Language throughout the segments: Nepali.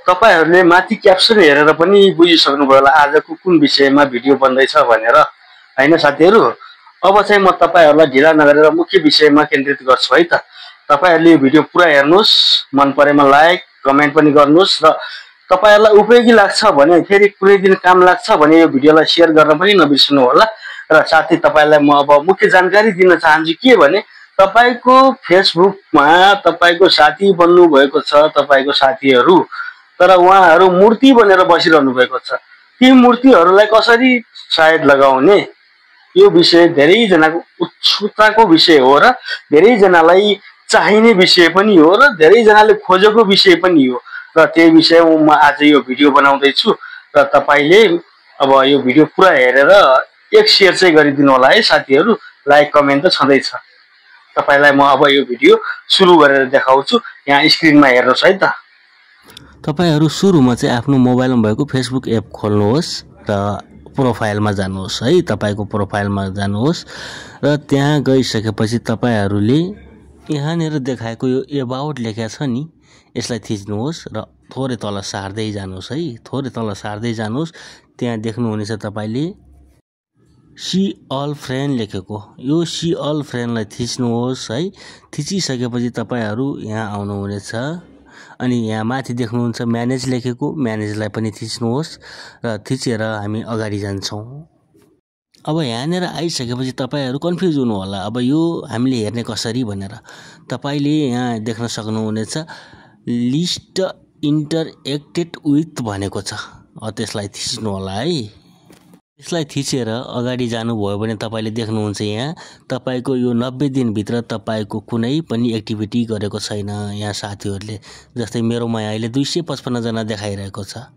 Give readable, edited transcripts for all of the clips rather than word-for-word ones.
तपाईहरुले माथि क्याप्सन हेरेर पनि बुझिसक्नुभयो होला आजको कुन विषयमा भिडियो बन्दैछ भनेर हैन साथीहरु। अब चाहिँ म तपाईहरुलाई ढिला नगरेर मुख्य विषयमा केन्द्रित गर्छु है त। तपाईहरुले यो भिडियो पुरा हेर्नुस्, मन परेमा लाइक कमेन्ट पनि गर्नुस् र तपाईहरुलाई उपयोगी लाग्छ भने फेरि कुनै दिन काम लाग्छ भने यो भिडियोलाई शेयर गर्न पनि नबिर्सनु होला। र साथै तपाईलाई म अब मुख्य जानकारी दिन चाहन्छु के भने तपाईको फेसबुकमा तपाईको साथी बन्नु भएको छ तपाईको साथीहरु, तर उहाँहरु मूर्ति बनेर बसिरहनु भएको छ। ती मूर्तिहरुलाई कसरी सायद लगाउने यो विषय धेरै जनाको उत्सुकताको विषय हो र धेरै जनालाई चाहिने विषय पनि हो र धेरै जनाले खोजेको विषय पनि हो र त्यही विषयमा म आज यो भिडियो बनाउँदै छु र तपाईले अब यो भिडियो पुरा हेरेर एक शेयर चाहिँ गरिदिनु होला है साथीहरु। लाइक कमेन्ट त छँदै छ। तपाईलाई म अब यो भिडियो सुरु गरेर देखाउँछु। यहाँ स्क्रिनमा हेर्नुस् है त। तपाईहरु सुरुमा चाहिँ आफ्नो मोबाइलमा भएको फेसबुक एप खोल्नुहोस् र प्रोफाइलमा जानुहोस् है। तपाईको प्रोफाइलमा जानुहोस् र त्यहाँ गइसकेपछि तपाईहरुले यहाँनेर देखाएको यो अबाउट लेखेको छ नि यसलाई थिच्नुहोस् र थोरै तल सार्दै जानुहोस् है। थोरै तल सार्दै जानुहोस्। त्यहाँ देख्नुहुनेछ तपाईले सी अल फ्रेन्ड लेखेको, यो सी अल फ्रेन्डलाई थिच्नुहोस् है। थिचिसकेपछि तपाईहरु यहाँ आउनुहुनेछ अनि यहाँ माथि देख्नुहुन्छ म्यानेज लेखेको, म्यानेजलाई पनि थिच्नुहोस् र थिचेर हामी अगाडि जान्छौं। अब यहाँनेर आइसकेपछि तपाईहरु कन्फ्युज हुनु होला अब यो हामीले हेर्ने कसरी भनेर। तपाईले यहाँ देख्न सक्नुहुनेछ लिस्ट इन्टरएक्टेड विथ भनेको छ। त्यसलाई थिच्नु होला है। यसलाई थिचेर अगाडि जानुभयो भने तपाईले देख्नुहुन्छ यहाँ तपाईको यो 90 दिन भित्र तपाईको कुनै पनि एक्टिभिटी गरेको छैन यहाँ साथीहरुले। जस्तै मेरोमा अहिले 255 जना देखाइरहेको छ।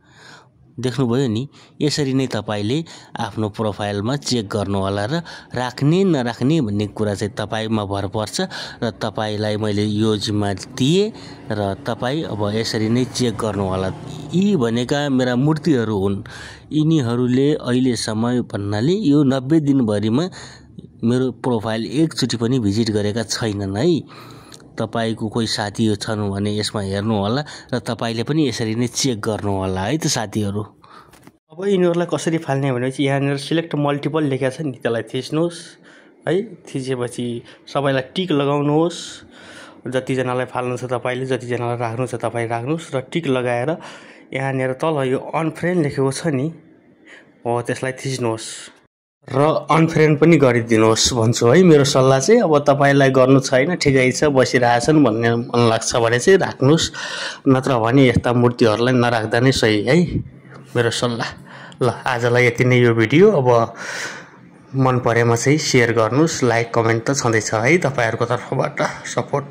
देख्नुभयो नि। यसरी नै तपाईले आफ्नो प्रोफाइलमा चेक गर्नु होला र राख्ने नराख्ने भन्ने कुरा चाहिँ तपाईमा भर पर्छ र तपाईलाई मैले यो जिम्मा दिए र तपाई अब यसरी नै चेक गर्नु होला। यी भनेका मेरा मूर्तिहरु हुन्। यिनीहरुले अहिले समय भन्नाले यो 90 दिन भरिमा मेरो प्रोफाइल एकचोटी पनि भिजिट गरेका छैनन् है। तपाईको कोही साथी छन् भने यसमा हेर्नु होला र तपाईले पनि यसरी नै चेक गर्नु होला है त साथीहरु। अब यिनीहरुलाई कसरी फाल्ने भनेपछि यहाँनेर सिलेक्ट मल्टिपल लेखेको छ नि त्यसलाई थिच्नुहोस् है। थिचेपछि सबैलाई टिक लगाउनुहोस्। जति जनालाई फाल्नु छ तपाईले, जति जनालाई राख्नु छ तपाई राख्नुस् र टिक लगाएर यहाँनेर तल यो अनफ्रेन्ड लेखेको छ नि हो त्यसलाई थिच्नुहोस् र अनफ्रेन्ड पनि गरिदिनुहोस् भन्छु है। मेरो सल्लाह चाहिँ अब तपाईलाई गर्नु छैन ठिकै छ बसिरहेछन् भन्ने मन लाग्छ भने चाहिँ राख्नुस्, नत्र भने यस्ता मूर्तिहरुलाई नराख्दा नै सही है मेरो सल्लाह। ल आजलाई यति नै यो भिडियो। अब मन परेमा चाहिँ शेयर गर्नुस्, लाइक कमेन्ट त छँदै छ है तपाईहरुको तर्फबाट सपोर्ट।